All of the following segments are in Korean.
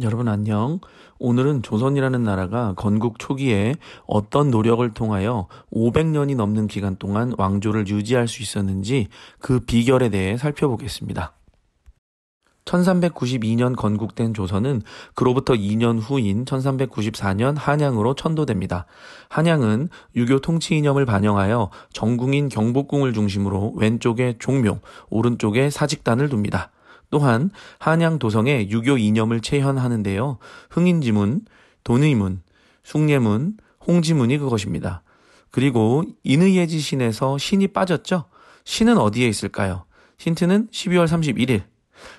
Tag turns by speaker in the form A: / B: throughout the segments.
A: 여러분 안녕. 오늘은 조선이라는 나라가 건국 초기에 어떤 노력을 통하여 500년이 넘는 기간 동안 왕조를 유지할 수 있었는지 그 비결에 대해 살펴보겠습니다. 1392년 건국된 조선은 그로부터 2년 후인 1394년 한양으로 천도됩니다. 한양은 유교 통치 이념을 반영하여 정궁인 경복궁을 중심으로 왼쪽에 종묘, 오른쪽에 사직단을 둡니다. 또한 한양 도성에 유교 이념을 체현하는데요. 흥인지문, 돈의문, 숭례문, 홍지문이 그것입니다. 그리고 인의예지 신에서 신이 빠졌죠? 신은 어디에 있을까요? 힌트는 12월 31일.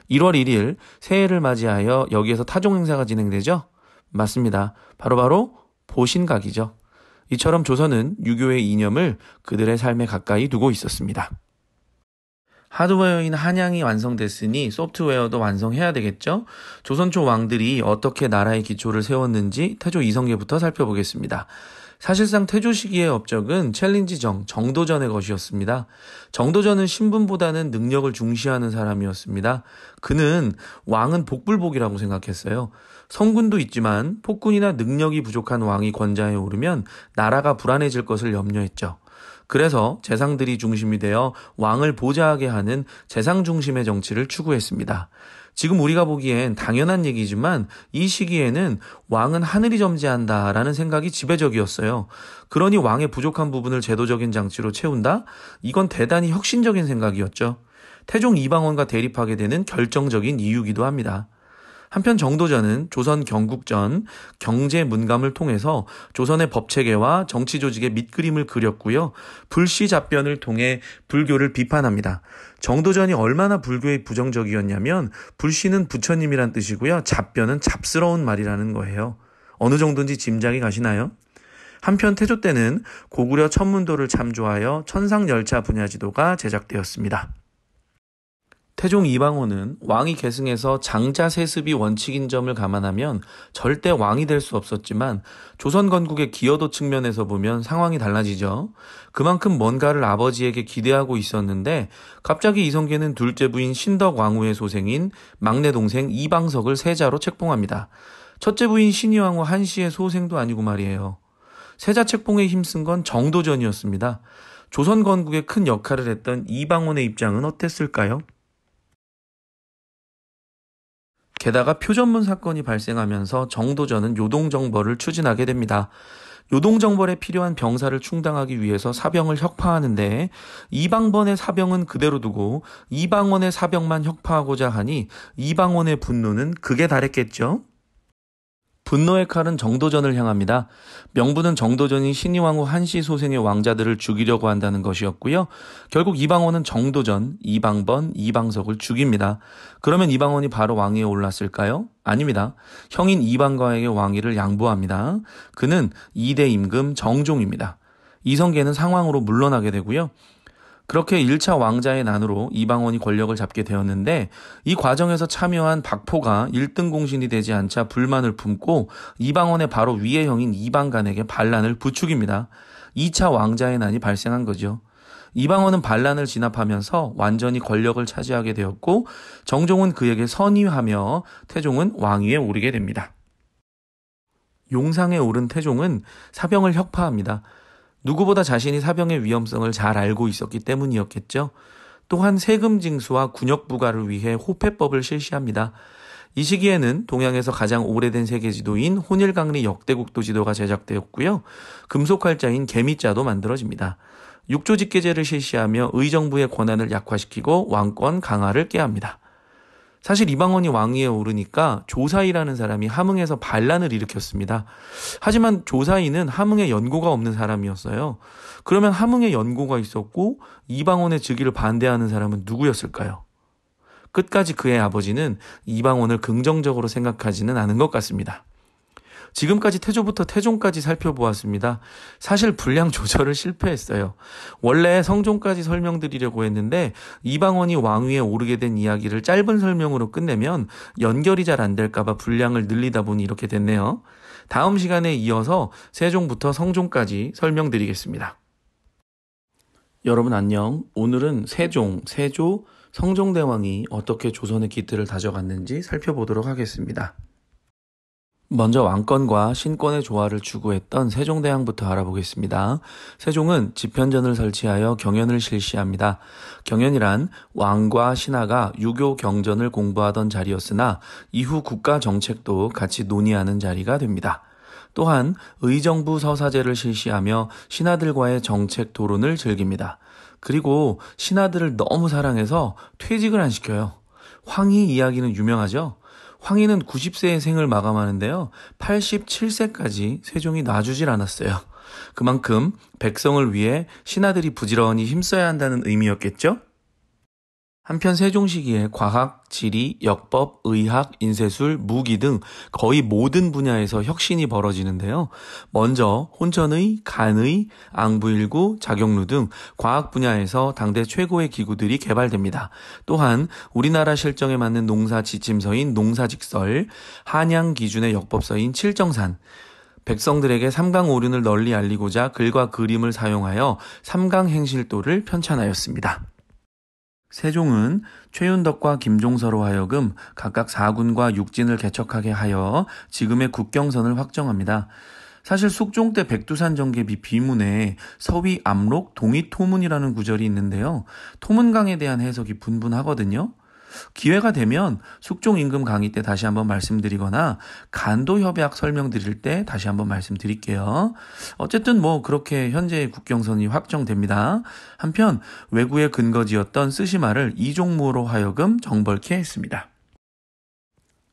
A: 1월 1일 새해를 맞이하여 여기에서 타종 행사가 진행되죠? 맞습니다. 바로 보신각이죠. 이처럼 조선은 유교의 이념을 그들의 삶에 가까이 두고 있었습니다. 하드웨어인 한양이 완성됐으니 소프트웨어도 완성해야 되겠죠? 조선 초 왕들이 어떻게 나라의 기초를 세웠는지 태조 이성계부터 살펴보겠습니다. 사실상 태조 시기의 업적은 챌린지정, 정도전의 것이었습니다. 정도전은 신분보다는 능력을 중시하는 사람이었습니다. 그는 왕은 복불복이라고 생각했어요. 성군도 있지만 폭군이나 능력이 부족한 왕이 권좌에 오르면 나라가 불안해질 것을 염려했죠. 그래서 재상들이 중심이 되어 왕을 보좌하게 하는 재상 중심의 정치를 추구했습니다. 지금 우리가 보기엔 당연한 얘기지만 이 시기에는 왕은 하늘이 점지한다라는 생각이 지배적이었어요. 그러니 왕의 부족한 부분을 제도적인 장치로 채운다? 이건 대단히 혁신적인 생각이었죠. 태종 이방원과 대립하게 되는 결정적인 이유기도 합니다. 한편 정도전은 조선 경국전 경제 문감을 통해서 조선의 법체계와 정치 조직의 밑그림을 그렸고요. 불시 잡변을 통해 불교를 비판합니다. 정도전이 얼마나 불교에 부정적이었냐면 불시는 부처님이란 뜻이고요. 잡변은 잡스러운 말이라는 거예요. 어느 정도인지 짐작이 가시나요? 한편 태조 때는 고구려 천문도를 참조하여 천상열차 분야지도가 제작되었습니다. 태종 이방원은 왕이 계승해서 장자 세습이 원칙인 점을 감안하면 절대 왕이 될 수 없었지만 조선 건국의 기여도 측면에서 보면 상황이 달라지죠. 그만큼 뭔가를 아버지에게 기대하고 있었는데 갑자기 이성계는 둘째 부인 신덕 왕후의 소생인 막내 동생 이방석을 세자로 책봉합니다. 첫째 부인 신의왕후 한씨의 소생도 아니고 말이에요. 세자 책봉에 힘쓴 건 정도전이었습니다. 조선 건국에 큰 역할을 했던 이방원의 입장은 어땠을까요? 게다가 표전문 사건이 발생하면서 정도전은 요동정벌을 추진하게 됩니다. 요동정벌에 필요한 병사를 충당하기 위해서 사병을 혁파하는데 이방번의 사병은 그대로 두고 이방원의 사병만 혁파하고자 하니 이방원의 분노는 극에 달했겠죠. 분노의 칼은 정도전을 향합니다. 명분은 정도전이 신의왕후 한씨 소생의 왕자들을 죽이려고 한다는 것이었고요. 결국 이방원은 정도전, 이방번, 이방석을 죽입니다. 그러면 이방원이 바로 왕위에 올랐을까요? 아닙니다. 형인 이방과에게 왕위를 양보합니다. 그는 2대 임금 정종입니다. 이성계는 상황으로 물러나게 되고요. 그렇게 1차 왕자의 난으로 이방원이 권력을 잡게 되었는데 이 과정에서 참여한 박포가 1등 공신이 되지 않자 불만을 품고 이방원의 바로 위의 형인 이방간에게 반란을 부추깁니다. 2차 왕자의 난이 발생한 거죠. 이방원은 반란을 진압하면서 완전히 권력을 차지하게 되었고 정종은 그에게 선의하며 태종은 왕위에 오르게 됩니다. 용상에 오른 태종은 사병을 혁파합니다. 누구보다 자신이 사병의 위험성을 잘 알고 있었기 때문이었겠죠. 또한 세금 징수와 군역 부과를 위해 호패법을 실시합니다. 이 시기에는 동양에서 가장 오래된 세계지도인 혼일강리 역대국도 지도가 제작되었고요. 금속활자인 계미자도 만들어집니다. 육조직계제를 실시하며 의정부의 권한을 약화시키고 왕권 강화를 꾀합니다. 사실 이방원이 왕위에 오르니까 조사이라는 사람이 함흥에서 반란을 일으켰습니다. 하지만 조사이는 함흥에 연고가 없는 사람이었어요. 그러면 함흥에 연고가 있었고 이방원의 즉위를 반대하는 사람은 누구였을까요? 끝까지 그의 아버지는 이방원을 긍정적으로 생각하지는 않은 것 같습니다. 지금까지 태조부터 태종까지 살펴보았습니다. 사실 분량 조절을 실패했어요. 원래 성종까지 설명드리려고 했는데 이방원이 왕위에 오르게 된 이야기를 짧은 설명으로 끝내면 연결이 잘 안 될까봐 분량을 늘리다 보니 이렇게 됐네요. 다음 시간에 이어서 세종부터 성종까지 설명드리겠습니다. 여러분 안녕. 오늘은 세종, 세조, 성종대왕이 어떻게 조선의 기틀을 다져갔는지 살펴보도록 하겠습니다. 먼저 왕권과 신권의 조화를 추구했던 세종대왕부터 알아보겠습니다. 세종은 집현전을 설치하여 경연을 실시합니다. 경연이란 왕과 신하가 유교 경전을 공부하던 자리였으나 이후 국가 정책도 같이 논의하는 자리가 됩니다. 또한 의정부 서사제를 실시하며 신하들과의 정책 토론을 즐깁니다. 그리고 신하들을 너무 사랑해서 퇴직을 안 시켜요. 황희 이야기는 유명하죠? 황희는 90세의 생을 마감하는데요. 87세까지 세종이 놔주질 않았어요. 그만큼 백성을 위해 신하들이 부지런히 힘써야 한다는 의미였겠죠? 한편 세종 시기에 과학, 지리, 역법, 의학, 인쇄술, 무기 등 거의 모든 분야에서 혁신이 벌어지는데요. 먼저 혼천의, 간의, 앙부일구, 작용루 등 과학 분야에서 당대 최고의 기구들이 개발됩니다. 또한 우리나라 실정에 맞는 농사 지침서인 농사직설, 한양 기준의 역법서인 칠정산, 백성들에게 삼강오륜을 널리 알리고자 글과 그림을 사용하여 삼강행실도를 편찬하였습니다. 세종은 최윤덕과 김종서로 하여금 각각 사군과 육진을 개척하게 하여 지금의 국경선을 확정합니다. 사실 숙종 때 백두산 정계비 비문에 서위 압록 동이 토문이라는 구절이 있는데요. 토문강에 대한 해석이 분분하거든요. 기회가 되면 숙종 임금 강의 때 다시 한번 말씀드리거나 간도 협약 설명드릴 때 다시 한번 말씀드릴게요. 어쨌든 그렇게 현재의 국경선이 확정됩니다. 한편 왜구의 근거지였던 쓰시마를 이종무로 하여금 정벌케 했습니다.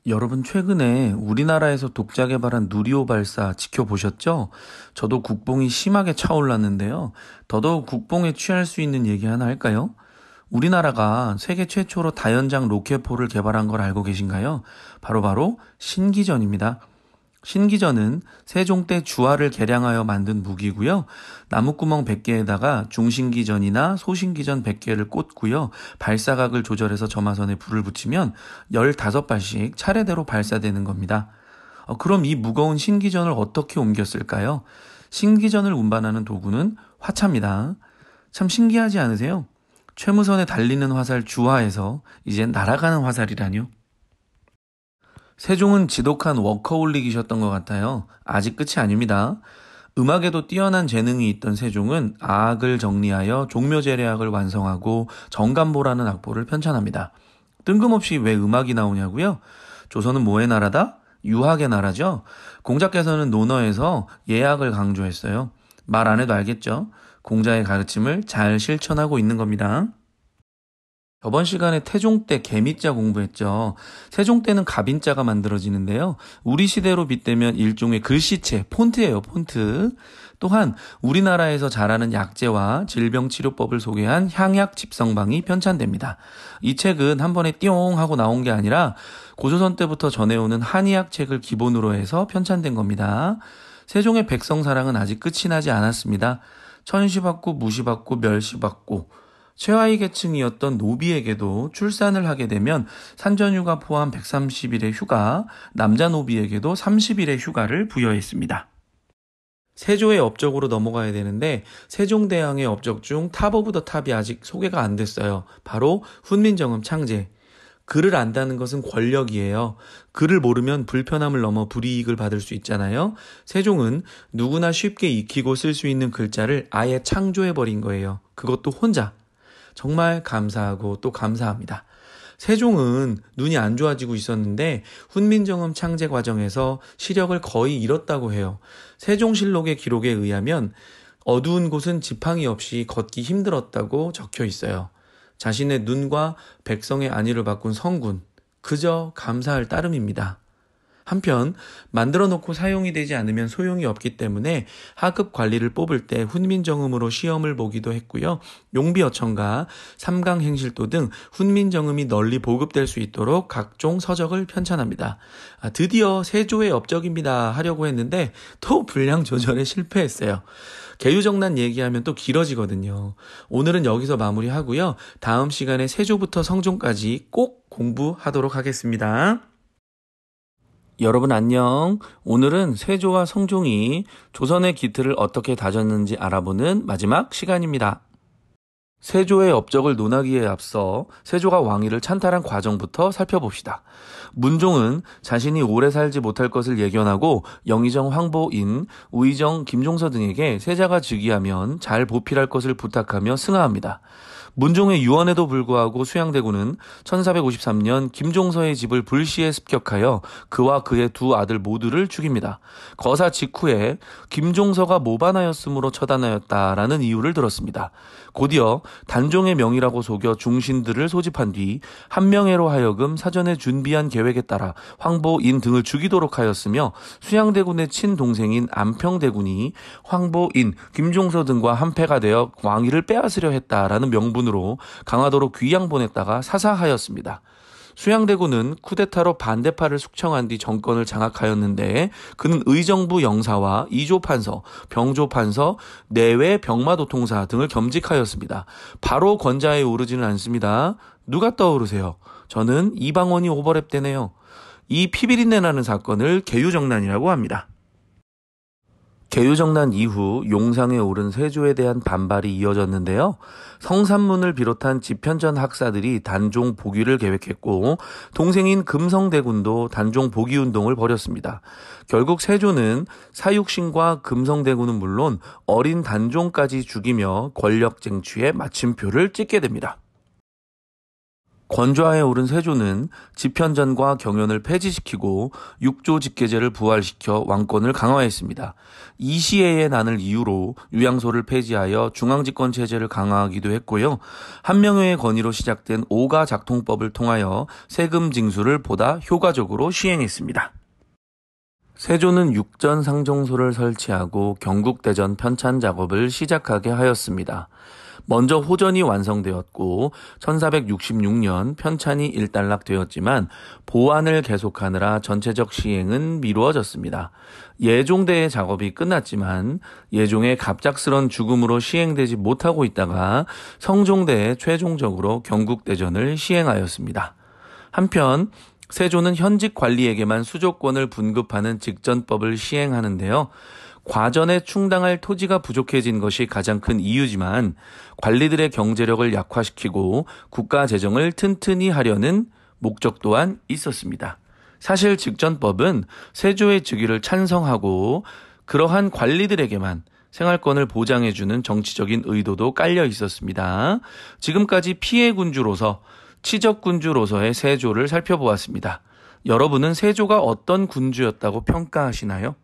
A: 여러분 최근에 우리나라에서 독자 개발한 누리호 발사 지켜보셨죠? 저도 국뽕이 심하게 차올랐는데요. 더더욱 국뽕에 취할 수 있는 얘기 하나 할까요? 우리나라가 세계 최초로 다연장 로켓포를 개발한 걸 알고 계신가요? 바로 신기전입니다. 신기전은 세종 때 주화를 개량하여 만든 무기고요. 나무구멍 100개에다가 중신기전이나 소신기전 100개를 꽂고요. 발사각을 조절해서 점화선에 불을 붙이면 15발씩 차례대로 발사되는 겁니다. 그럼 이 무거운 신기전을 어떻게 옮겼을까요? 신기전을 운반하는 도구는 화차입니다. 참 신기하지 않으세요? 최무선에 달리는 화살 주화에서 이젠 날아가는 화살이라뇨. 세종은 지독한 워커홀릭이셨던 것 같아요. 아직 끝이 아닙니다. 음악에도 뛰어난 재능이 있던 세종은 아악을 정리하여 종묘제례악을 완성하고 정감보라는 악보를 편찬합니다. 뜬금없이 왜 음악이 나오냐고요? 조선은 뭐의 나라다? 유학의 나라죠. 공자께서는 논어에서 예악을 강조했어요. 말 안 해도 알겠죠? 공자의 가르침을 잘 실천하고 있는 겁니다. 저번 시간에 태종 때 개미자 공부했죠. 세종 때는 갑인자가 만들어지는데요. 우리 시대로 빗대면 일종의 글씨체, 폰트예요, 폰트. 또한 우리나라에서 잘하는 약재와 질병치료법을 소개한 향약 집성방이 편찬됩니다. 이 책은 한 번에 띠용 하고 나온 게 아니라 고조선 때부터 전해오는 한의학 책을 기본으로 해서 편찬된 겁니다. 세종의 백성사랑은 아직 끝이 나지 않았습니다. 천시받고 무시받고 멸시받고 최하위 계층이었던 노비에게도 출산을 하게 되면 산전휴가 포함 130일의 휴가, 남자 노비에게도 30일의 휴가를 부여했습니다. 세조의 업적으로 넘어가야 되는데 세종대왕의 업적 중 탑 오브 더 탑이 아직 소개가 안 됐어요. 바로 훈민정음 창제. 글을 안다는 것은 권력이에요. 글을 모르면 불편함을 넘어 불이익을 받을 수 있잖아요. 세종은 누구나 쉽게 익히고 쓸 수 있는 글자를 아예 창조해버린 거예요. 그것도 혼자. 정말 감사하고 또 감사합니다. 세종은 눈이 안 좋아지고 있었는데 훈민정음 창제 과정에서 시력을 거의 잃었다고 해요. 세종실록의 기록에 의하면 어두운 곳은 지팡이 없이 걷기 힘들었다고 적혀 있어요. 자신의 눈과 백성의 안위를 바꾼 성군, 그저 감사할 따름입니다. 한편 만들어 놓고 사용이 되지 않으면 소용이 없기 때문에 하급 관리를 뽑을 때 훈민정음으로 시험을 보기도 했고요. 용비어천가, 삼강행실도 등 훈민정음이 널리 보급될 수 있도록 각종 서적을 편찬합니다. 드디어 세조의 업적입니다 하려고 했는데 또 분량 조절에 실패했어요. 계유정난 얘기하면 또 길어지거든요. 오늘은 여기서 마무리하고요. 다음 시간에 세조부터 성종까지 꼭 공부하도록 하겠습니다. 여러분 안녕. 오늘은 세조와 성종이 조선의 기틀을 어떻게 다졌는지 알아보는 마지막 시간입니다. 세조의 업적을 논하기에 앞서 세조가 왕위를 찬탈한 과정부터 살펴봅시다. 문종은 자신이 오래 살지 못할 것을 예견하고 영의정 황보인, 우의정 김종서 등에게 세자가 즉위하면 잘 보필할 것을 부탁하며 승하합니다. 문종의 유언에도 불구하고 수양대군은 1453년 김종서의 집을 불시에 습격하여 그와 그의 두 아들 모두를 죽입니다. 거사 직후에 김종서가 모반하였으므로 처단하였다라는 이유를 들었습니다. 곧이어 단종의 명이라고 속여 중신들을 소집한 뒤 한명회로 하여금 사전에 준비한 계획에 따라 황보인 등을 죽이도록 하였으며 수양대군의 친동생인 안평대군이 황보인, 김종서 등과 한패가 되어 왕위를 빼앗으려 했다라는 명분으로 강화도로 귀양 보냈다가 사사하였습니다. 수양대군은 쿠데타로 반대파를 숙청한 뒤 정권을 장악하였는데 그는 의정부 영사와 이조판서, 병조판서, 내외 병마도통사 등을 겸직하였습니다. 바로 권좌에 오르지는 않습니다. 누가 떠오르세요? 저는 이방원이 오버랩되네요. 이 피비린내 나는 사건을 계유정난이라고 합니다. 계유정난 이후 용상에 오른 세조에 대한 반발이 이어졌는데요. 성산문을 비롯한 집현전 학사들이 단종 복위를 계획했고 동생인 금성대군도 단종 복위 운동을 벌였습니다. 결국 세조는 사육신과 금성대군은 물론 어린 단종까지 죽이며 권력 쟁취에 마침표를 찍게 됩니다. 권좌에 오른 세조는 집현전과 경연을 폐지시키고 육조 직계제를 부활시켜 왕권을 강화했습니다. 이시해의 난을 이유로 유양소를 폐지하여 중앙집권 체제를 강화하기도 했고요. 한명회의 건의로 시작된 오가작통법을 통하여 세금 징수를 보다 효과적으로 시행했습니다. 세조는 육전상종소를 설치하고 경국대전 편찬 작업을 시작하게 하였습니다. 먼저 호전이 완성되었고 1466년 편찬이 일단락되었지만 보완을 계속하느라 전체적 시행은 미루어졌습니다. 예종대의 작업이 끝났지만 예종의 갑작스런 죽음으로 시행되지 못하고 있다가 성종대에 최종적으로 경국대전을 시행하였습니다. 한편 세조는 현직 관리에게만 수조권을 분급하는 직전법을 시행하는데요. 과전에 충당할 토지가 부족해진 것이 가장 큰 이유지만 관리들의 경제력을 약화시키고 국가 재정을 튼튼히 하려는 목적 또한 있었습니다. 사실 직전법은 세조의 즉위를 찬성하고 그러한 관리들에게만 생활권을 보장해주는 정치적인 의도도 깔려 있었습니다. 지금까지 피해군주로서 치적군주로서의 세조를 살펴보았습니다. 여러분은 세조가 어떤 군주였다고 평가하시나요?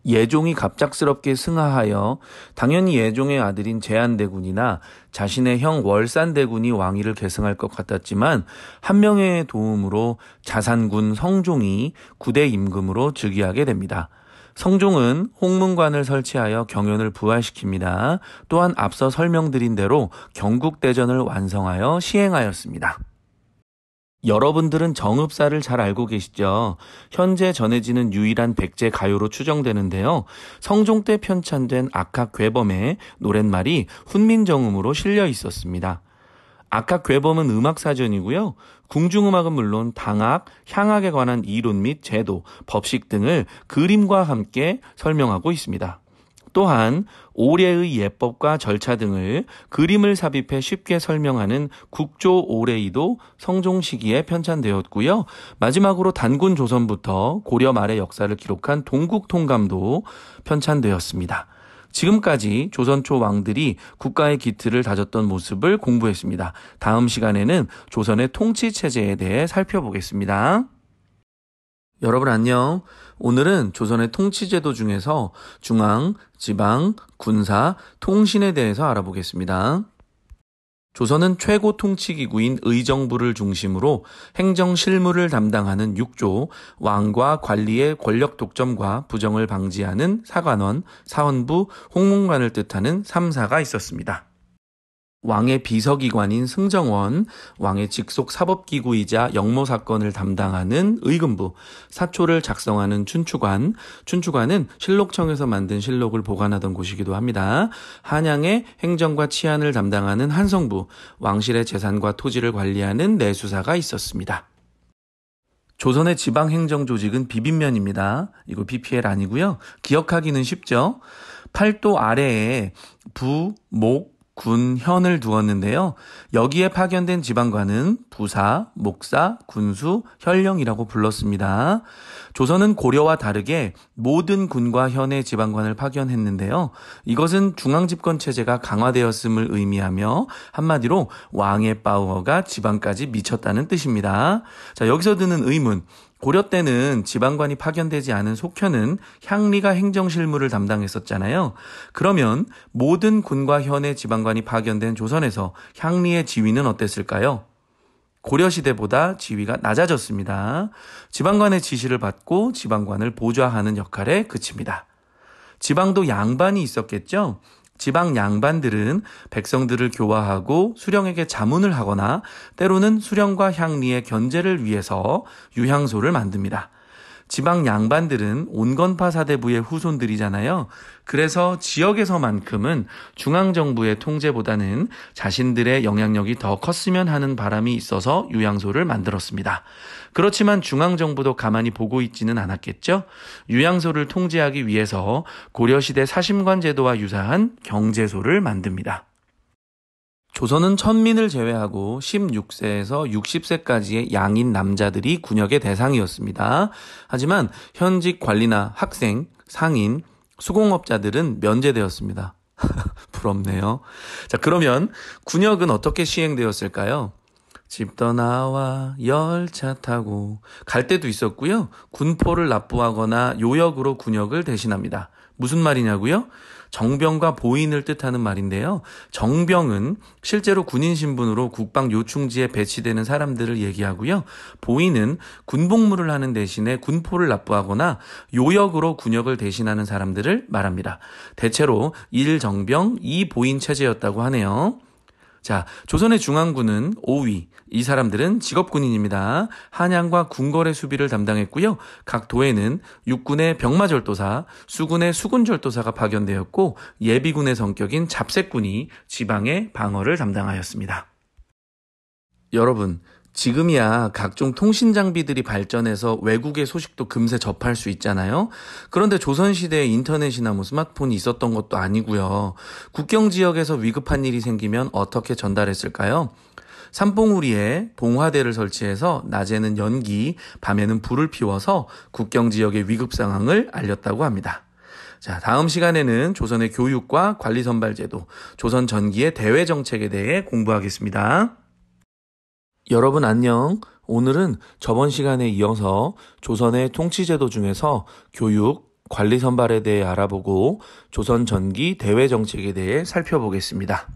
A: 예종이 갑작스럽게 승하하여 당연히 예종의 아들인 제한대군이나 자신의 형 월산대군이 왕위를 계승할 것 같았지만 한명회의 도움으로 자산군 성종이 9대 임금으로 즉위하게 됩니다. 성종은 홍문관을 설치하여 경연을 부활시킵니다. 또한 앞서 설명드린 대로 경국대전을 완성하여 시행하였습니다. 여러분들은 정읍사를 잘 알고 계시죠? 현재 전해지는 유일한 백제 가요로 추정되는데요. 성종 때 편찬된 악학괴범의 노랫말이 훈민정음으로 실려 있었습니다. 악학괴범은 음악사전이고요. 궁중음악은 물론 당악, 향악에 관한 이론 및 제도, 법식 등을 그림과 함께 설명하고 있습니다. 또한 오래의 예법과 절차 등을 그림을 삽입해 쉽게 설명하는 국조 오래이도 성종 시기에 편찬되었고요. 마지막으로 단군 조선부터 고려 말의 역사를 기록한 동국통감도 편찬되었습니다. 지금까지 조선 초 왕들이 국가의 기틀을 다졌던 모습을 공부했습니다. 다음 시간에는 조선의 통치체제에 대해 살펴보겠습니다. 여러분 안녕. 오늘은 조선의 통치제도 중에서 중앙, 지방, 군사, 통신에 대해서 알아보겠습니다. 조선은 최고 통치기구인 의정부를 중심으로 행정 실무를 담당하는 6조, 왕과 관리의 권력 독점과 부정을 방지하는 사관원, 사헌부, 홍문관을 뜻하는 3사가 있었습니다. 왕의 비서기관인 승정원, 왕의 직속 사법기구이자 역모사건을 담당하는 의금부, 사초를 작성하는 춘추관, 춘추관은 실록청에서 만든 실록을 보관하던 곳이기도 합니다. 한양의 행정과 치안을 담당하는 한성부, 왕실의 재산과 토지를 관리하는 내수사가 있었습니다. 조선의 지방행정조직은 비빔면입니다. 이거 BPL 아니고요. 기억하기는 쉽죠. 팔도 아래에 부, 목, 군, 현을 두었는데요. 여기에 파견된 지방관은 부사, 목사, 군수, 현령이라고 불렀습니다. 조선은 고려와 다르게 모든 군과 현의 지방관을 파견했는데요. 이것은 중앙집권 체제가 강화되었음을 의미하며 한마디로 왕의 파워가 지방까지 미쳤다는 뜻입니다. 자, 여기서 드는 의문. 고려 때는 지방관이 파견되지 않은 속현은 향리가 행정실무를 담당했었잖아요. 그러면 모든 군과 현의 지방관이 파견된 조선에서 향리의 지위는 어땠을까요? 고려시대보다 지위가 낮아졌습니다. 지방관의 지시를 받고 지방관을 보좌하는 역할에 그칩니다. 지방도 양반이 있었겠죠? 지방 양반들은 백성들을 교화하고 수령에게 자문을 하거나 때로는 수령과 향리의 견제를 위해서 유향소를 만듭니다. 지방 양반들은 온건파 사대부의 후손들이잖아요. 그래서 지역에서만큼은 중앙정부의 통제보다는 자신들의 영향력이 더 컸으면 하는 바람이 있어서 유향소를 만들었습니다. 그렇지만 중앙정부도 가만히 보고 있지는 않았겠죠. 유향소를 통제하기 위해서 고려시대 사심관 제도와 유사한 경제소를 만듭니다. 조선은 천민을 제외하고 16세에서 60세까지의 양인 남자들이 군역의 대상이었습니다. 하지만 현직 관리나 학생, 상인, 수공업자들은 면제되었습니다. 부럽네요. 자, 그러면 군역은 어떻게 시행되었을까요? 집 떠나와 열차 타고 갈 때도 있었고요. 군포를 납부하거나 요역으로 군역을 대신합니다. 무슨 말이냐고요? 정병과 보인을 뜻하는 말인데요. 정병은 실제로 군인 신분으로 국방 요충지에 배치되는 사람들을 얘기하고요. 보인은 군복무를 하는 대신에 군포를 납부하거나 요역으로 군역을 대신하는 사람들을 말합니다. 대체로 1정병, 2보인 체제였다고 하네요. 자, 조선의 중앙군은 5위. 이 사람들은 직업군인입니다. 한양과 궁궐의 수비를 담당했고요. 각 도에는 육군의 병마절도사, 수군의 수군절도사가 파견되었고 예비군의 성격인 잡색군이 지방의 방어를 담당하였습니다. 여러분, 지금이야 각종 통신 장비들이 발전해서 외국의 소식도 금세 접할 수 있잖아요. 그런데 조선시대에 인터넷이나 스마트폰이 있었던 것도 아니고요. 국경 지역에서 위급한 일이 생기면 어떻게 전달했을까요? 산봉우리에 봉화대를 설치해서 낮에는 연기, 밤에는 불을 피워서 국경 지역의 위급 상황을 알렸다고 합니다. 자, 다음 시간에는 조선의 교육과 관리 선발 제도, 조선 전기의 대외 정책에 대해 공부하겠습니다. 여러분 안녕. 오늘은 저번 시간에 이어서 조선의 통치제도 중에서 교육, 관리 선발에 대해 알아보고 조선 전기 대외 정책에 대해 살펴보겠습니다.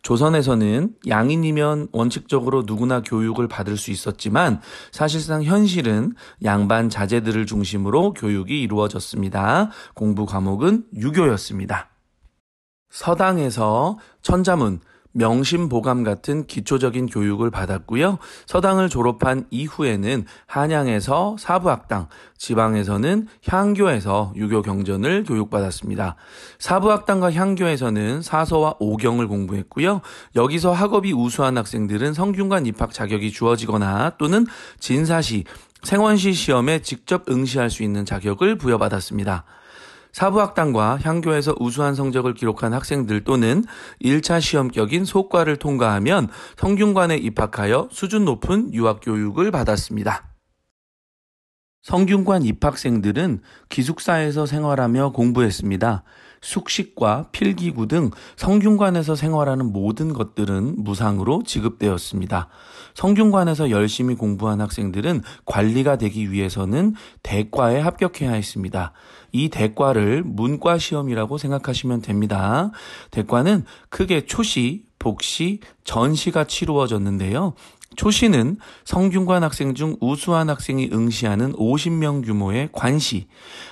A: 조선에서는 양인이면 원칙적으로 누구나 교육을 받을 수 있었지만 사실상 현실은 양반 자제들을 중심으로 교육이 이루어졌습니다. 공부 과목은 유교였습니다. 서당에서 천자문, 명심보감 같은 기초적인 교육을 받았고요. 서당을 졸업한 이후에는 한양에서 사부학당, 지방에서는 향교에서 유교 경전을 교육받았습니다. 사부학당과 향교에서는 사서와 오경을 공부했고요. 여기서 학업이 우수한 학생들은 성균관 입학 자격이 주어지거나 또는 진사시, 생원시 시험에 직접 응시할 수 있는 자격을 부여받았습니다. 사부학당과 향교에서 우수한 성적을 기록한 학생들 또는 1차 시험격인 속과를 통과하면 성균관에 입학하여 수준 높은 유학교육을 받았습니다. 성균관 입학생들은 기숙사에서 생활하며 공부했습니다. 숙식과 필기구 등 성균관에서 생활하는 모든 것들은 무상으로 지급되었습니다. 성균관에서 열심히 공부한 학생들은 관리가 되기 위해서는 대과에 합격해야 했습니다. 이 대과를 문과시험이라고 생각하시면 됩니다. 대과는 크게 초시, 복시, 전시가 치루어졌는데요. 초시는 성균관 학생 중 우수한 학생이 응시하는 50명 규모의 관시,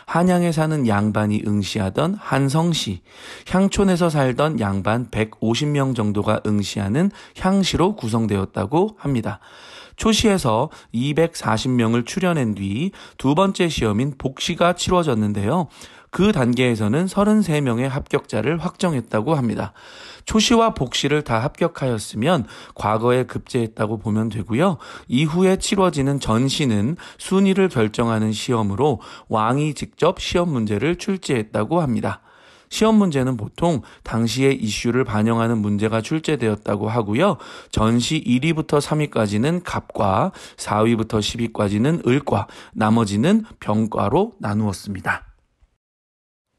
A: 한양에 사는 양반이 응시하던 한성시, 향촌에서 살던 양반 150명 정도가 응시하는 향시로 구성되었다고 합니다. 초시에서 240명을 추려낸 뒤 두 번째 시험인 복시가 치러졌는데요. 그 단계에서는 33명의 합격자를 확정했다고 합니다. 초시와 복시를 다 합격하였으면 과거에 급제했다고 보면 되고요. 이후에 치러지는 전시는 순위를 결정하는 시험으로 왕이 직접 시험 문제를 출제했다고 합니다. 시험 문제는 보통 당시의 이슈를 반영하는 문제가 출제되었다고 하고요. 전시 1위부터 3위까지는 갑과 4위부터 10위까지는 을과 나머지는 병과로 나누었습니다.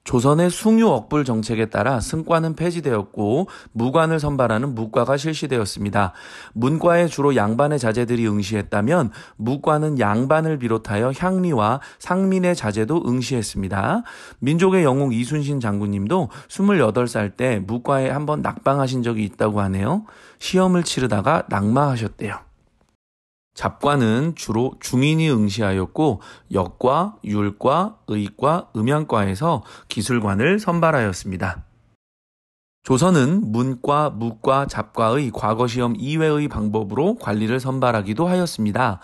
A: 조선의 숭유억불 정책에 따라 승과는 폐지되었고 무관을 선발하는 무과가 실시되었습니다. 문과에 주로 양반의 자제들이 응시했다면 무과는 양반을 비롯하여 향리와 상민의 자제도 응시했습니다. 민족의 영웅 이순신 장군님도 28살 때 무과에 한번 낙방하신 적이 있다고 하네요. 시험을 치르다가 낙마하셨대요. 잡과는 주로 중인이 응시하였고 역과, 율과, 의과, 음양과에서 기술관을 선발하였습니다. 조선은 문과, 무과, 잡과의 과거시험 이외의 방법으로 관리를 선발하기도 하였습니다.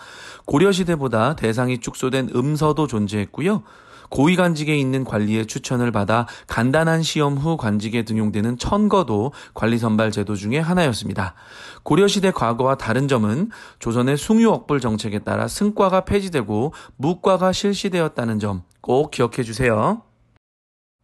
A: 고려시대보다 대상이 축소된 음서도 존재했고요. 고위관직에 있는 관리의 추천을 받아 간단한 시험 후 관직에 등용되는 천거도 관리 선발 제도 중에 하나였습니다. 고려시대 과거와 다른 점은 조선의 숭유억불 정책에 따라 승과가 폐지되고 무과가 실시되었다는 점 꼭 기억해 주세요.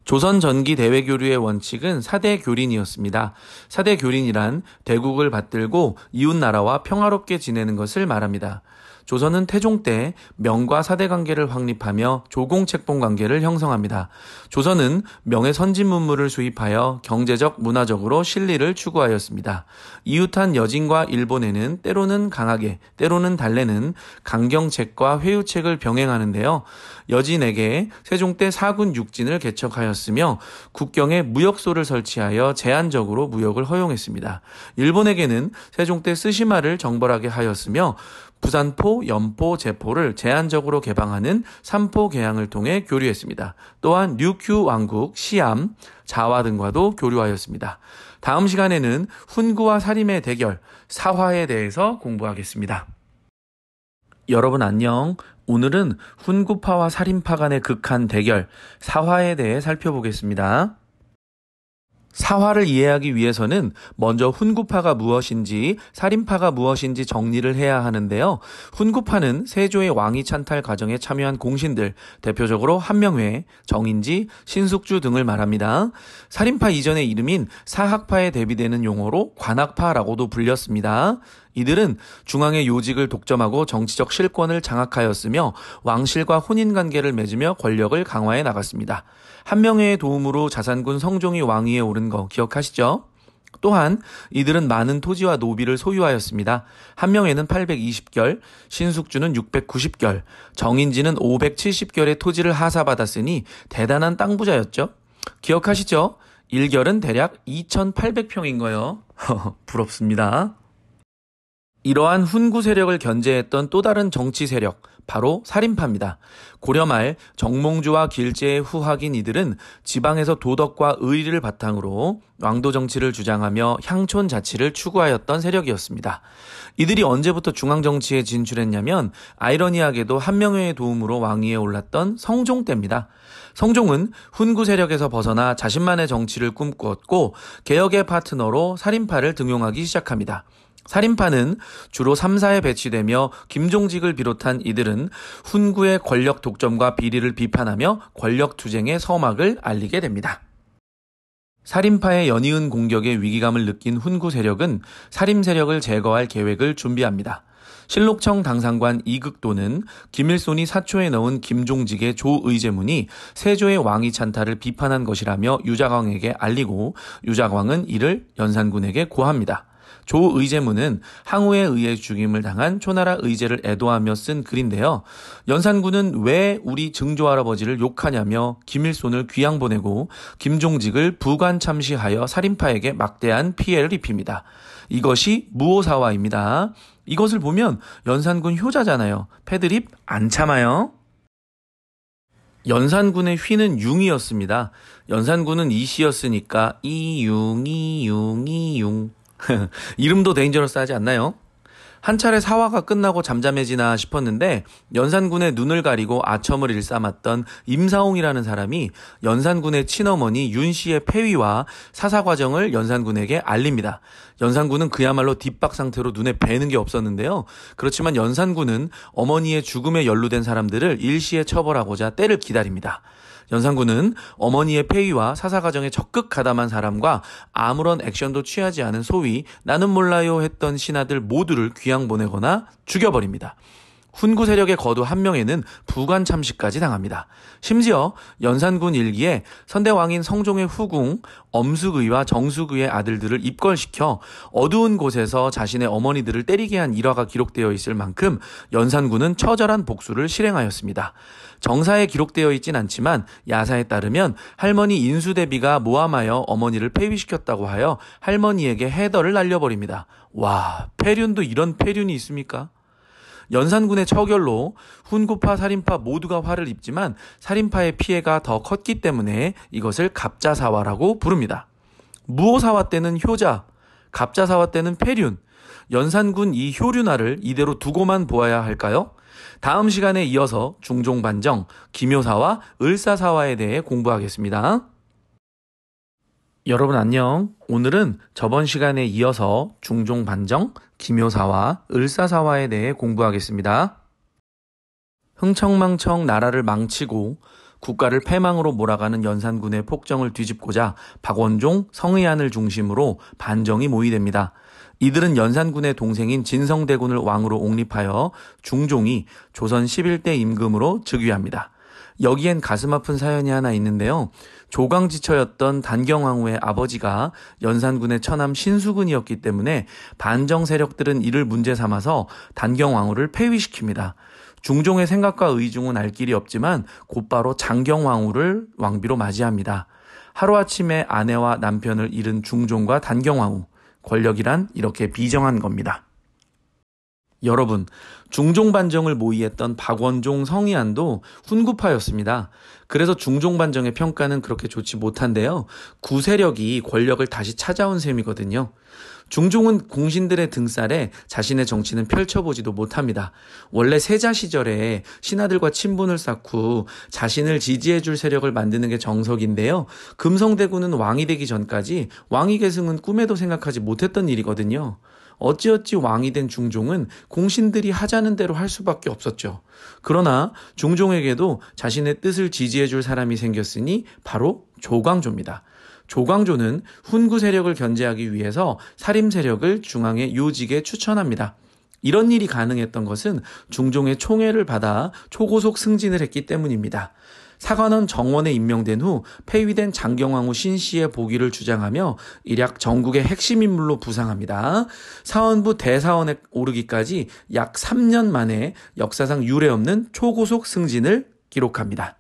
A: 조선 전기 대외교류의 원칙은 사대교린이었습니다. 사대교린이란 대국을 받들고 이웃나라와 평화롭게 지내는 것을 말합니다. 조선은 태종 때 명과 사대 관계를 확립하며 조공책봉 관계를 형성합니다. 조선은 명의 선진 문물을 수입하여 경제적, 문화적으로 실리를 추구하였습니다. 이웃한 여진과 일본에는 때로는 강하게, 때로는 달래는 강경책과 회유책을 병행하는데요. 여진에게 세종 때 사군 육진을 개척하였으며 국경에 무역소를 설치하여 제한적으로 무역을 허용했습니다. 일본에게는 세종 때 스시마를 정벌하게 하였으며 부산포, 연포, 제포를 제한적으로 개방하는 삼포 개항을 통해 교류했습니다. 또한 류큐 왕국, 시암, 자와 등과도 교류하였습니다. 다음 시간에는 훈구와 사림의 대결, 사화에 대해서 공부하겠습니다. 여러분 안녕. 오늘은 훈구파와 사림파 간의 극한 대결, 사화에 대해 살펴보겠습니다. 사화를 이해하기 위해서는 먼저 훈구파가 무엇인지 사림파가 무엇인지 정리를 해야 하는데요. 훈구파는 세조의 왕위 찬탈 과정에 참여한 공신들, 대표적으로 한명회, 정인지, 신숙주 등을 말합니다. 사림파 이전의 이름인 사학파에 대비되는 용어로 관학파라고도 불렸습니다. 이들은 중앙의 요직을 독점하고 정치적 실권을 장악하였으며 왕실과 혼인관계를 맺으며 권력을 강화해 나갔습니다. 한명회의 도움으로 자산군 성종이 왕위에 오른 거 기억하시죠? 또한 이들은 많은 토지와 노비를 소유하였습니다. 한명회는 820결, 신숙주는 690결, 정인지는 570결의 토지를 하사받았으니 대단한 땅 부자였죠. 기억하시죠? 1결은 대략 2800평인 거요. 부럽습니다. 이러한 훈구 세력을 견제했던 또 다른 정치 세력, 바로 사림파입니다. 고려 말 정몽주와 길제의 후학인 이들은 지방에서 도덕과 의리를 바탕으로 왕도 정치를 주장하며 향촌 자치를 추구하였던 세력이었습니다. 이들이 언제부터 중앙 정치에 진출했냐면 아이러니하게도 한명회의 도움으로 왕위에 올랐던 성종 때입니다. 성종은 훈구 세력에서 벗어나 자신만의 정치를 꿈꾸었고 개혁의 파트너로 사림파를 등용하기 시작합니다. 사림파는 주로 3사에 배치되며 김종직을 비롯한 이들은 훈구의 권력 독점과 비리를 비판하며 권력 투쟁의 서막을 알리게 됩니다. 사림파의 연이은 공격에 위기감을 느낀 훈구 세력은 사림 세력을 제거할 계획을 준비합니다. 실록청 당상관 이극도는 김일손이 사초에 넣은 김종직의 조의제문이 세조의 왕위 찬탈을 비판한 것이라며 유자광에게 알리고 유자광은 이를 연산군에게 고합니다. 조의제문은 항우에 의해 죽임을 당한 초나라 의제를 애도하며 쓴 글인데요. 연산군은 왜 우리 증조할아버지를 욕하냐며 김일손을 귀양 보내고 김종직을 부관 참시하여 살인파에게 막대한 피해를 입힙니다. 이것이 무오사화입니다. 이것을 보면 연산군 효자잖아요. 패드립 안 참아요. 연산군의 휘는 융이었습니다. 연산군은 이씨였으니까 이융. 이름도 데인저러스하지 않나요? 한 차례 사화가 끝나고 잠잠해지나 싶었는데 연산군의 눈을 가리고 아첨을 일삼았던 임사홍이라는 사람이 연산군의 친어머니 윤씨의 폐위와 사사 과정을 연산군에게 알립니다. 연산군은 그야말로 뒷박 상태로 눈에 뵈는 게 없었는데요. 그렇지만 연산군은 어머니의 죽음에 연루된 사람들을 일시에 처벌하고자 때를 기다립니다. 연산군은 어머니의 폐위와 사사 가정에 적극 가담한 사람과 아무런 액션도 취하지 않은 소위 나는 몰라요 했던 신하들 모두를 귀양 보내거나 죽여버립니다. 훈구 세력의 거두 한 명에는 부관 참시까지 당합니다. 심지어 연산군 일기에 선대왕인 성종의 후궁 엄숙의와 정숙의의 아들들을 입궐시켜 어두운 곳에서 자신의 어머니들을 때리게 한 일화가 기록되어 있을 만큼 연산군은 처절한 복수를 실행하였습니다. 정사에 기록되어 있진 않지만 야사에 따르면 할머니 인수대비가 모함하여 어머니를 폐위시켰다고 하여 할머니에게 해더를 날려버립니다. 와, 폐륜도 이런 폐륜이 있습니까? 연산군의 처결로 훈구파, 살인파 모두가 화를 입지만 살인파의 피해가 더 컸기 때문에 이것을 갑자사화라고 부릅니다. 무오사화 때는 효자, 갑자사화 때는 폐륜, 연산군 이 효륜화를 이대로 두고만 보아야 할까요? 다음 시간에 이어서 중종반정, 기묘사화, 을사사화에 대해 공부하겠습니다. 여러분 안녕. 오늘은 저번 시간에 이어서 중종반정, 기묘사화, 을사사화에 대해 공부하겠습니다. 흥청망청 나라를 망치고 국가를 패망으로 몰아가는 연산군의 폭정을 뒤집고자 박원종, 성의안을 중심으로 반정이 모이됩니다. 이들은 연산군의 동생인 진성대군을 왕으로 옹립하여 중종이 조선 11대 임금으로 즉위합니다. 여기엔 가슴 아픈 사연이 하나 있는데요. 조강지처였던 단경왕후의 아버지가 연산군의 처남 신수군이었기 때문에 반정 세력들은 이를 문제 삼아서 단경왕후를 폐위시킵니다. 중종의 생각과 의중은 알 길이 없지만 곧바로 장경왕후를 왕비로 맞이합니다. 하루아침에 아내와 남편을 잃은 중종과 단경왕후, 권력이란 이렇게 비정한 겁니다. 여러분, 중종반정을 모의했던 박원종, 성의안도 훈구파였습니다. 그래서 중종반정의 평가는 그렇게 좋지 못한데요. 구세력이 권력을 다시 찾아온 셈이거든요. 중종은 공신들의 등살에 자신의 정치는 펼쳐보지도 못합니다. 원래 세자 시절에 신하들과 친분을 쌓고 자신을 지지해줄 세력을 만드는 게 정석인데요. 금성대군은 왕이 되기 전까지 왕위 계승은 꿈에도 생각하지 못했던 일이거든요. 어찌어찌 왕이 된 중종은 공신들이 하자는 대로 할 수밖에 없었죠. 그러나 중종에게도 자신의 뜻을 지지해줄 사람이 생겼으니 바로 조광조입니다. 조광조는 훈구 세력을 견제하기 위해서 사림 세력을 중앙의 요직에 추천합니다. 이런 일이 가능했던 것은 중종의 총애를 받아 초고속 승진을 했기 때문입니다. 사관원 정원에 임명된 후 폐위된 장경왕후 신씨의 복위를 주장하며 일약 전국의 핵심 인물로 부상합니다. 사원부 대사원에 오르기까지 약 3년 만에 역사상 유례없는 초고속 승진을 기록합니다.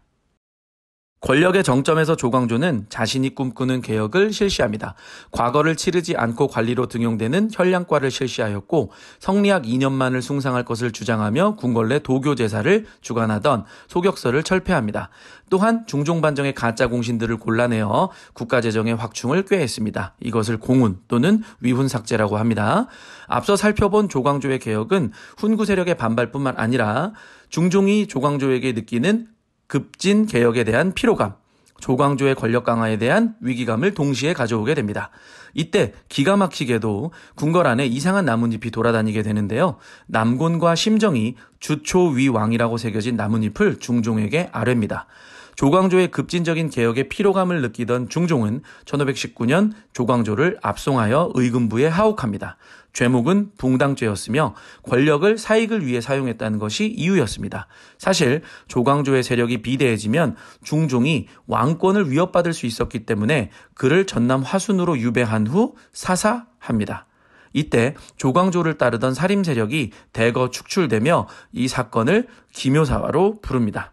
A: 권력의 정점에서 조광조는 자신이 꿈꾸는 개혁을 실시합니다. 과거를 치르지 않고 관리로 등용되는 현량과를 실시하였고 성리학 2년만을 숭상할 것을 주장하며 궁궐내 도교 제사를 주관하던 소격서를 철폐합니다. 또한 중종반정의 가짜 공신들을 골라내어 국가재정의 확충을 꾀했습니다. 이것을 공훈 또는 위훈삭제라고 합니다. 앞서 살펴본 조광조의 개혁은 훈구 세력의 반발뿐만 아니라 중종이 조광조에게 느끼는 급진 개혁에 대한 피로감, 조광조의 권력 강화에 대한 위기감을 동시에 가져오게 됩니다. 이때 기가 막히게도 궁궐 안에 이상한 나뭇잎이 돌아다니게 되는데요. 남곤과 심정이 주초위왕이라고 새겨진 나뭇잎을 중종에게 아뢰입니다. 조광조의 급진적인 개혁에 피로감을 느끼던 중종은 1519년 조광조를 압송하여 의금부에 하옥합니다. 죄목은 붕당죄였으며 권력을 사익을 위해 사용했다는 것이 이유였습니다. 사실 조광조의 세력이 비대해지면 중종이 왕권을 위협받을 수 있었기 때문에 그를 전남 화순으로 유배한 후 사사합니다. 이때 조광조를 따르던 살림 세력이 대거 축출되며 이 사건을 기묘사화로 부릅니다.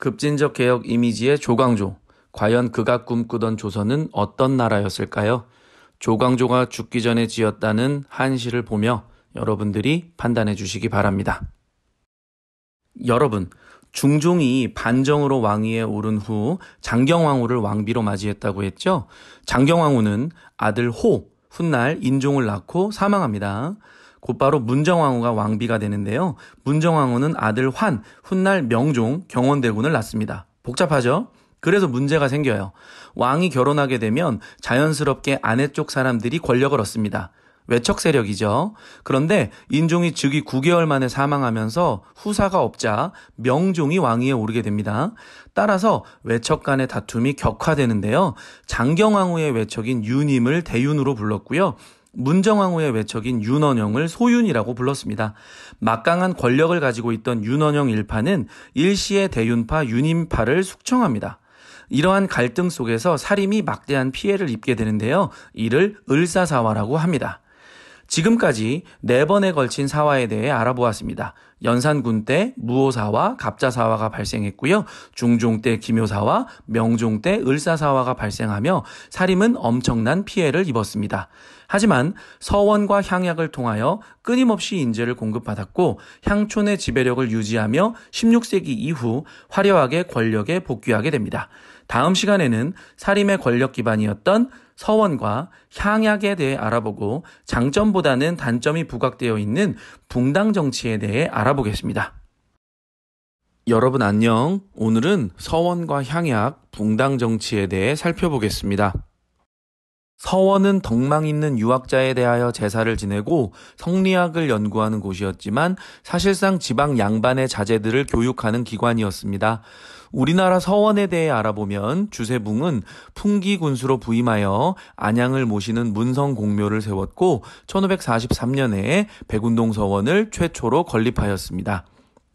A: 급진적 개혁 이미지의 조광조, 과연 그가 꿈꾸던 조선은 어떤 나라였을까요? 조광조가 죽기 전에 지었다는 한시를 보며 여러분들이 판단해 주시기 바랍니다. 여러분, 중종이 반정으로 왕위에 오른 후 장경왕후를 왕비로 맞이했다고 했죠? 장경왕후는 아들 호, 훗날 인종을 낳고 사망합니다. 곧바로 문정왕후가 왕비가 되는데요. 문정왕후는 아들 환, 훗날 명종, 경원대군을 낳습니다. 복잡하죠? 그래서 문제가 생겨요. 왕이 결혼하게 되면 자연스럽게 아내 쪽 사람들이 권력을 얻습니다. 외척 세력이죠. 그런데 인종이 즉위 9개월 만에 사망하면서 후사가 없자 명종이 왕위에 오르게 됩니다. 따라서 외척 간의 다툼이 격화되는데요. 장경왕후의 외척인 윤임을 대윤으로 불렀고요. 문정왕후의 외척인 윤원영을 소윤이라고 불렀습니다. 막강한 권력을 가지고 있던 윤원영 일파는 일시의 대윤파 윤임파를 숙청합니다. 이러한 갈등 속에서 사림이 막대한 피해를 입게 되는데요. 이를 을사사화라고 합니다. 지금까지 4번에 걸친 사화에 대해 알아보았습니다. 연산군 때 무오사화, 갑자사화가 발생했고요. 중종 때 기묘사화, 명종 때 을사사화가 발생하며 사림은 엄청난 피해를 입었습니다. 하지만 서원과 향약을 통하여 끊임없이 인재를 공급받았고 향촌의 지배력을 유지하며 16세기 이후 화려하게 권력에 복귀하게 됩니다. 다음 시간에는 사림의 권력 기반이었던 서원과 향약에 대해 알아보고 장점보다는 단점이 부각되어 있는 붕당 정치에 대해 알아보겠습니다. 여러분 안녕. 오늘은 서원과 향약, 붕당 정치에 대해 살펴보겠습니다. 서원은 덕망 있는 유학자에 대하여 제사를 지내고 성리학을 연구하는 곳이었지만 사실상 지방 양반의 자제들을 교육하는 기관이었습니다. 우리나라 서원에 대해 알아보면 주세붕은 풍기군수로 부임하여 안양을 모시는 문성공묘를 세웠고 1543년에 백운동 서원을 최초로 건립하였습니다.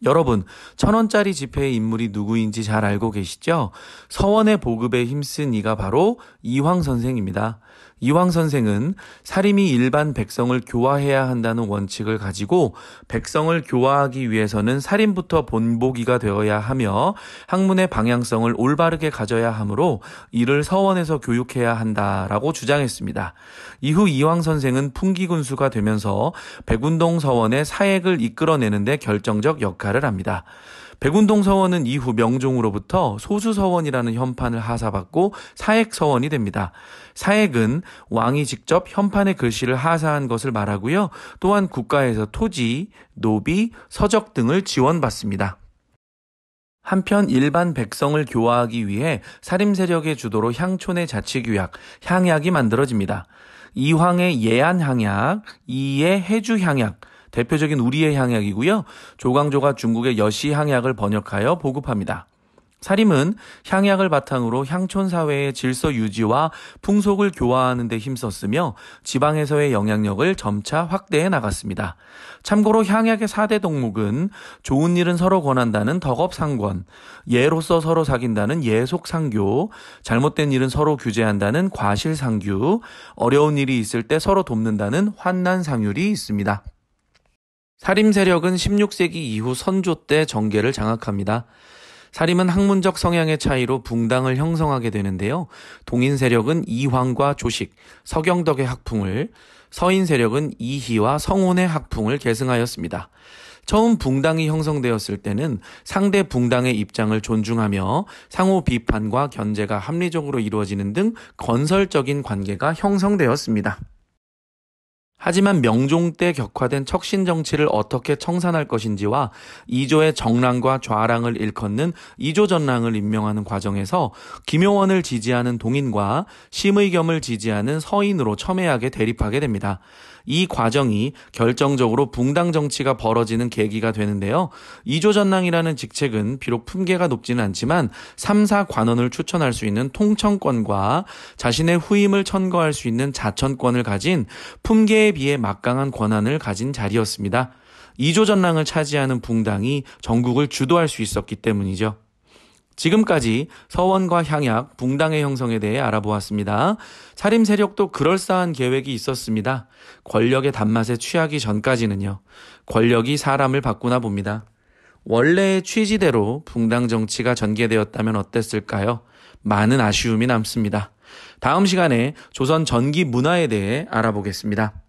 A: 여러분, 1,000원짜리 지폐의 인물이 누구인지 잘 알고 계시죠? 서원의 보급에 힘쓴 이가 바로 이황 선생입니다. 이황 선생은 사림이 일반 백성을 교화해야 한다는 원칙을 가지고 백성을 교화하기 위해서는 사림부터 본보기가 되어야 하며 학문의 방향성을 올바르게 가져야 하므로 이를 서원에서 교육해야 한다라고 주장했습니다. 이후 이황 선생은 풍기군수가 되면서 백운동 서원의 사액을 이끌어내는 데 결정적 역할을 합니다. 백운동 서원은 이후 명종으로부터 소수서원이라는 현판을 하사받고 사액서원이 됩니다. 사액은 왕이 직접 현판의 글씨를 하사한 것을 말하고요. 또한 국가에서 토지, 노비, 서적 등을 지원받습니다. 한편 일반 백성을 교화하기 위해 사림 세력의 주도로 향촌의 자치규약, 향약이 만들어집니다. 이황의 예안향약, 이의 해주향약, 대표적인 우리의 향약이고요. 조광조가 중국의 여시향약을 번역하여 보급합니다. 사림은 향약을 바탕으로 향촌 사회의 질서 유지와 풍속을 교화하는 데 힘썼으며 지방에서의 영향력을 점차 확대해 나갔습니다. 참고로 향약의 4대 덕목은 좋은 일은 서로 권한다는 덕업상권, 예로서 서로 사귄다는 예속상교, 잘못된 일은 서로 규제한다는 과실상규, 어려운 일이 있을 때 서로 돕는다는 환난상율이 있습니다. 사림 세력은 16세기 이후 선조 때 정계를 장악합니다. 사림은 학문적 성향의 차이로 붕당을 형성하게 되는데요. 동인 세력은 이황과 조식, 서경덕의 학풍을, 서인 세력은 이희와 성온의 학풍을 계승하였습니다. 처음 붕당이 형성되었을 때는 상대 붕당의 입장을 존중하며 상호 비판과 견제가 합리적으로 이루어지는 등 건설적인 관계가 형성되었습니다. 하지만 명종 때 격화된 척신 정치를 어떻게 청산할 것인지와 이조의 정랑과 좌랑을 일컫는 이조전랑을 임명하는 과정에서 김효원을 지지하는 동인과 심의겸을 지지하는 서인으로 첨예하게 대립하게 됩니다. 이 과정이 결정적으로 붕당 정치가 벌어지는 계기가 되는데요. 이조전랑이라는 직책은 비록 품계가 높지는 않지만 3, 4관원을 추천할 수 있는 통청권과 자신의 후임을 천거할 수 있는 자천권을 가진 품계에 비해 막강한 권한을 가진 자리였습니다. 이조전랑을 차지하는 붕당이 전국을 주도할 수 있었기 때문이죠. 지금까지 서원과 향약, 붕당의 형성에 대해 알아보았습니다. 사림 세력도 그럴싸한 계획이 있었습니다. 권력의 단맛에 취하기 전까지는요. 권력이 사람을 바꾸나 봅니다. 원래의 취지대로 붕당 정치가 전개되었다면 어땠을까요? 많은 아쉬움이 남습니다. 다음 시간에 조선 전기 문화에 대해 알아보겠습니다.